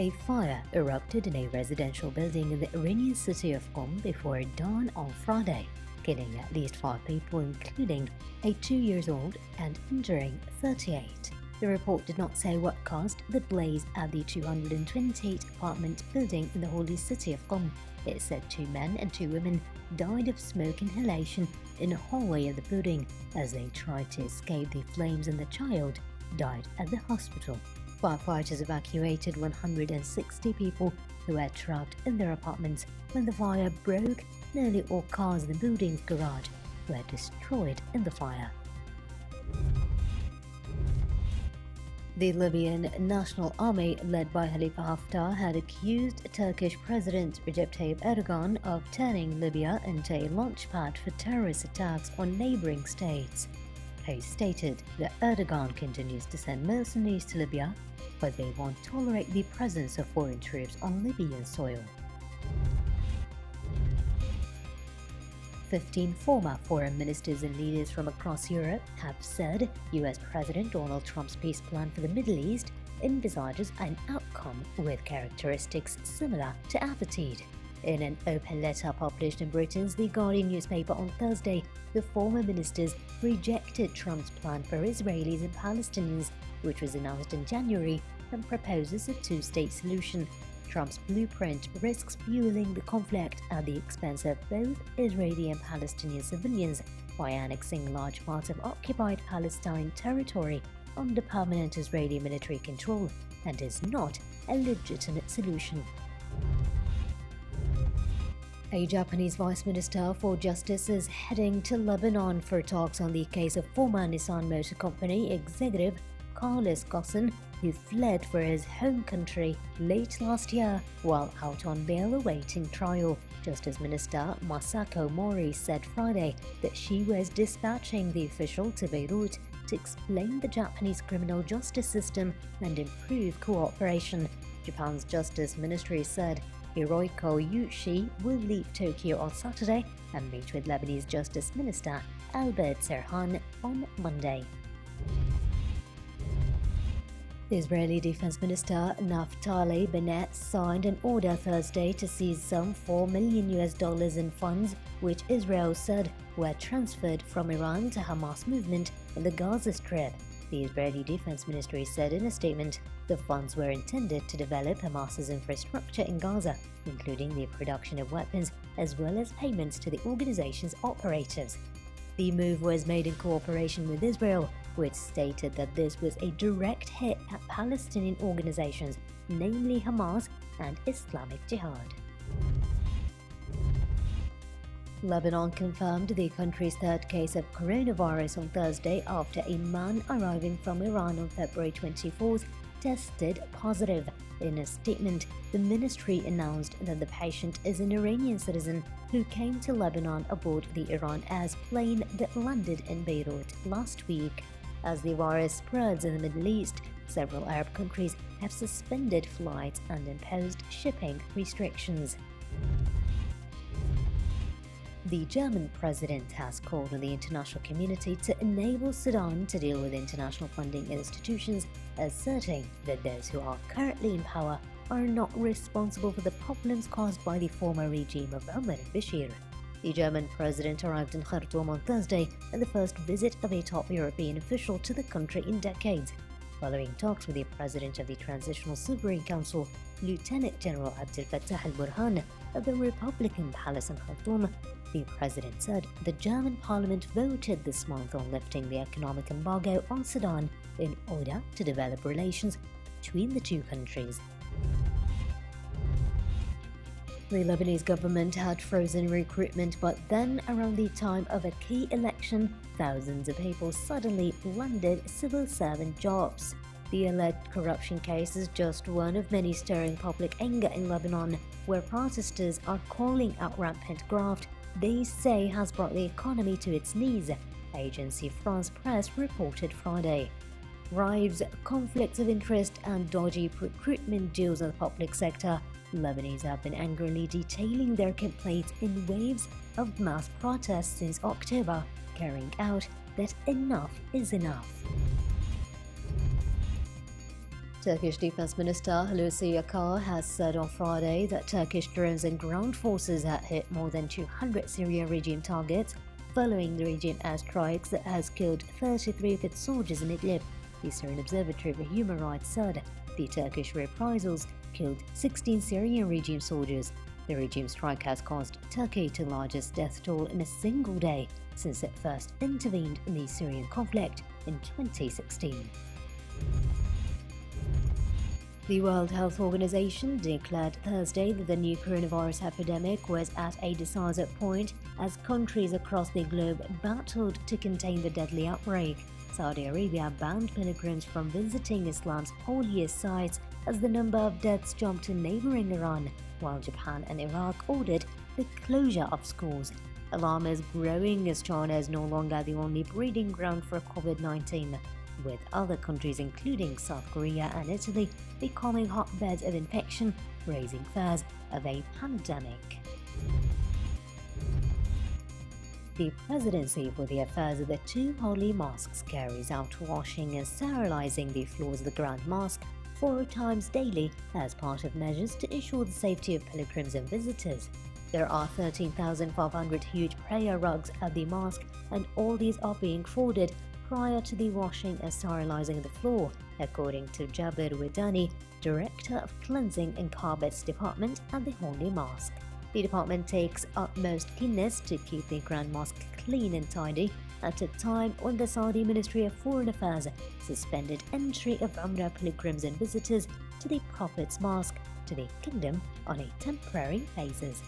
A fire erupted in a residential building in the Iranian city of Qom before dawn on Friday, killing at least 5 people, including a 2-year-old, and injuring 38. The report did not say what caused the blaze at the 228-apartment building in the holy city of Qom. It said 2 men and 2 women died of smoke inhalation in a hallway of the building as they tried to escape the flames, and the child died at the hospital. Firefighters evacuated 160 people who were trapped in their apartments when the fire broke. Nearly all cars in the building's garage were destroyed in the fire. The Libyan National Army, led by Khalifa Haftar, had accused Turkish President Recep Tayyip Erdogan of turning Libya into a launchpad for terrorist attacks on neighboring states. He stated that Erdogan continues to send mercenaries to Libya, but they won't tolerate the presence of foreign troops on Libyan soil. 15 former foreign ministers and leaders from across Europe have said US President Donald Trump's peace plan for the Middle East envisages an outcome with characteristics similar to apartheid. In an open letter published in Britain's The Guardian newspaper on Thursday, the former ministers rejected Trump's plan for Israelis and Palestinians, which was announced in January, and proposes a two-state solution. Trump's blueprint risks fueling the conflict at the expense of both Israeli and Palestinian civilians by annexing large parts of occupied Palestine territory under permanent Israeli military control, and is not a legitimate solution. A Japanese Vice Minister for Justice is heading to Lebanon for talks on the case of former Nissan Motor Company executive Carlos Ghosn, who fled for his home country late last year while out on bail awaiting trial. Justice Minister Masako Mori said Friday that she was dispatching the official to Beirut to explain the Japanese criminal justice system and improve cooperation. Japan's Justice Ministry said Hirohiko Yushi will leave Tokyo on Saturday and meet with Lebanese Justice Minister Albert Serhan on Monday. Israeli Defense Minister Naftali Bennett signed an order Thursday to seize some $4 million in funds which Israel said were transferred from Iran to Hamas movement in the Gaza Strip. The Israeli Defense Ministry said in a statement the funds were intended to develop Hamas's infrastructure in Gaza, including the production of weapons as well as payments to the organization's operatives. The move was made in cooperation with Israel, which stated that this was a direct hit at Palestinian organizations, namely Hamas and Islamic Jihad. Lebanon confirmed the country's third case of coronavirus on Thursday after a man arriving from Iran on February 24th tested positive. In a statement, the ministry announced that the patient is an Iranian citizen who came to Lebanon aboard the Iran Air's plane that landed in Beirut last week. As the virus spreads in the Middle East, several Arab countries have suspended flights and imposed shipping restrictions. The German president has called on the international community to enable Sudan to deal with international funding institutions, asserting that those who are currently in power are not responsible for the problems caused by the former regime of Omar al-Bashir. The German president arrived in Khartoum on Thursday in the first visit of a top European official to the country in decades. Following talks with the president of the Transitional Sovereign Council, Lieutenant General Abdel Fattah al-Burhan, of the Republican Palace in Khartoum, the president said the German parliament voted this month on lifting the economic embargo on Sudan in order to develop relations between the two countries. The Lebanese government had frozen recruitment, but then, around the time of a key election, thousands of people suddenly landed civil servant jobs. The alleged corruption case is just one of many stirring public anger in Lebanon, where protesters are calling out rampant graft they say has brought the economy to its knees, agency France Presse reported Friday. Riots, conflicts of interest, and dodgy recruitment deals in the public sector, Lebanese have been angrily detailing their complaints in waves of mass protests since October, carrying out that enough is enough. Turkish Defense Minister Hulusi Akar has said on Friday that Turkish drones and ground forces had hit more than 200 Syrian regime targets following the regime airstrikes that has killed 33 of its soldiers in Idlib. The Syrian Observatory for Human Rights said the Turkish reprisals killed 16 Syrian regime soldiers. The regime strike has caused Turkey the largest death toll in a single day since it first intervened in the Syrian conflict in 2016. The World Health Organization declared Thursday that the new coronavirus epidemic was at a decisive point as countries across the globe battled to contain the deadly outbreak. Saudi Arabia banned pilgrims from visiting Islam's holiest sites as the number of deaths jumped to neighboring Iran, while Japan and Iraq ordered the closure of schools. Alarm is growing as China is no longer the only breeding ground for COVID-19, with other countries including South Korea and Italy becoming hotbeds of infection, raising fears of a pandemic. The Presidency for the Affairs of the Two Holy Mosques carries out washing and sterilizing the floors of the Grand Mosque 4 times daily as part of measures to ensure the safety of pilgrims and visitors. There are 13,500 huge prayer rugs at the mosque, and all these are being folded prior to the washing and sterilizing of the floor, according to Jabir Widani, Director of Cleansing and Carpets Department at the Holy Mosque. The department takes utmost keenness to keep the Grand Mosque clean and tidy at a time when the Saudi Ministry of Foreign Affairs suspended entry of Umrah pilgrims and visitors to the Prophet's Mosque to the kingdom on a temporary basis.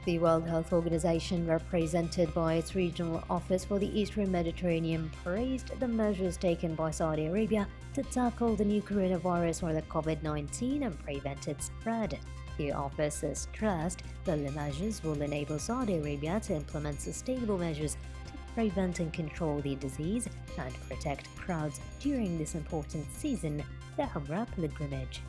The World Health Organization, represented by its regional office for the Eastern Mediterranean, praised the measures taken by Saudi Arabia to tackle the new coronavirus or the COVID-19 and prevent its spread. The office has stressed that the measures will enable Saudi Arabia to implement sustainable measures to prevent and control the disease and protect crowds during this important season, the Umrah pilgrimage.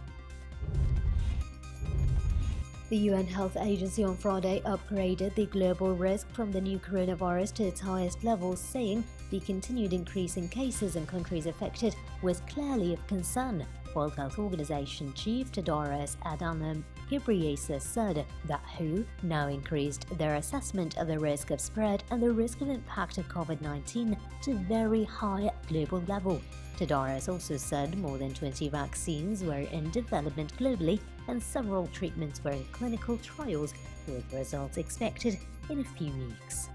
The UN Health Agency on Friday upgraded the global risk from the new coronavirus to its highest level, saying the continued increase in cases in countries affected was clearly of concern. World Health Organization Chief Tedros Adhanom Ghebreyesus said that WHO now increased their assessment of the risk of spread and the risk of impact of COVID-19 to very high global level. Tedros also said more than 20 vaccines were in development globally and several treatments were in clinical trials, with results expected in a few weeks.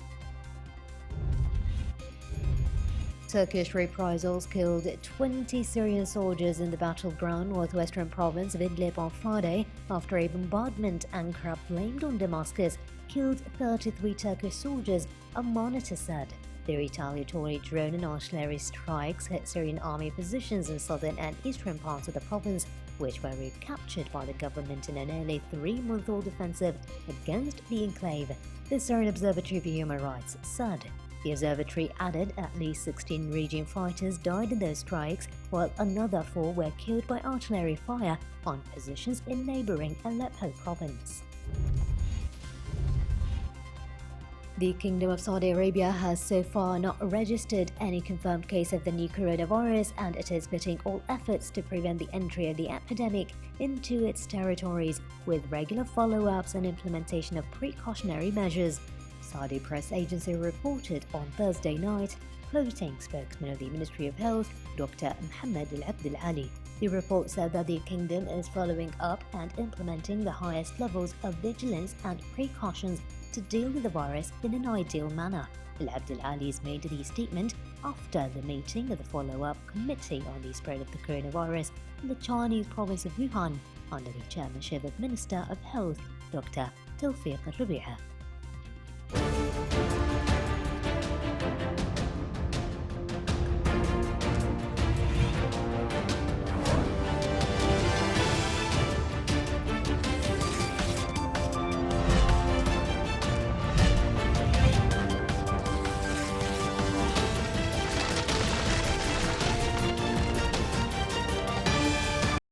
Turkish reprisals killed 20 Syrian soldiers in the battleground northwestern province of Idlib on Friday after a bombardment Ankara blamed on Damascus killed 33 Turkish soldiers, a monitor said. The retaliatory drone and artillery strikes hit Syrian army positions in southern and eastern parts of the province, which were recaptured by the government in a nearly 3-month-old offensive against the enclave, the Syrian Observatory for Human Rights said. The observatory added at least 16 regime fighters died in those strikes, while another 4 were killed by artillery fire on positions in neighboring Aleppo province. The Kingdom of Saudi Arabia has so far not registered any confirmed case of the new coronavirus, and it is putting all efforts to prevent the entry of the epidemic into its territories with regular follow-ups and implementation of precautionary measures. Saudi press agency reported on Thursday night, quoting spokesman of the Ministry of Health, Dr. Mohammed Al-Abd Al-Ali. The report said that the kingdom is following up and implementing the highest levels of vigilance and precautions to deal with the virus in an ideal manner. Al-Abd Al-Ali's made the statement after the meeting of the follow-up committee on the spread of the coronavirus in the Chinese province of Wuhan under the chairmanship of Minister of Health, Dr. Tawfiq Al-Rabi'a.